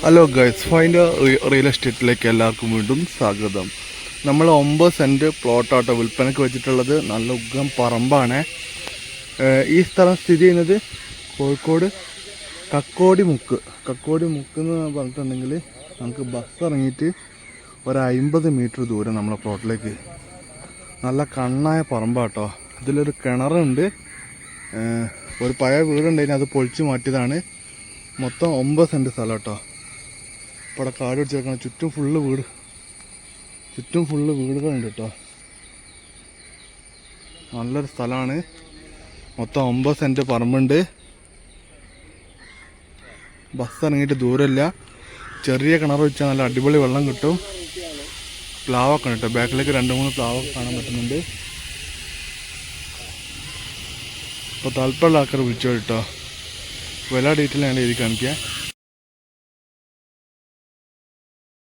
Hello guys, find real എസ്റ്റേറ്റിലേക്ക് എല്ലാവർക്കും വീണ്ടും സ്വാഗതം. നമ്മൾ 9 സെൻറ്റ് പ്ലോട്ടാട്ടോ വിൽപ്പനയ്ക്ക് വെച്ചിട്ടുള്ളത്. നല്ല ഉഗ്രം പറമ്പാണ്. ഈ സ്ഥലം സ്ഥിതി ചെയ്യുന്നത് കോഴിക്കോട് കക്കോടി മുക്ക് എന്ന് പറഞ്ഞിട്ടുണ്ടെങ്കിൽ നമുക്ക് ബസ് ഇറങ്ങിയിട്ട് ഒരു 50 മീറ്റർ ദൂരം നമ്മളെ പ്ലോട്ടിലേക്ക്. നല്ല കണ്ണായ പറമ്പാട്ടോ. ഇതിലൊരു കിണറുണ്ട്, ഒരു പഴയ വീടുണ്ടായിരുന്നു, അത് പൊളിച്ച് മാറ്റിയതാണ്. മൊത്തം 9 സെൻറ്റ് സ്ഥലം കേട്ടോ. ഇപ്പോൾ അവിടെ കാട് പിടിച്ച് വെക്കണം. ചുറ്റും ഫുള്ള് വീടുകളുണ്ട് കേട്ടോ. നല്ലൊരു സ്ഥലമാണ്. മൊത്തം 9 സെൻറ്റ് പറമ്പുണ്ട്. ബസ് ഇറങ്ങിയിട്ട് ദൂരമില്ല. ചെറിയ കിണർ വെച്ചാൽ നല്ല അടിപൊളി വെള്ളം കിട്ടും. പ്ലാവൊക്കെ ഉണ്ട് കേട്ടോ. ബാക്കിലേക്ക് 2-3 പ്ലാവൊക്കെ കാണാൻ പറ്റുന്നുണ്ട്. അപ്പോൾ താല്പര്യമുള്ള ആൾക്കാർ വിളിച്ചോ കേട്ടോ. വില ഡീറ്റെയിൽ ഞാൻ എഴുതി കാണിക്കാം.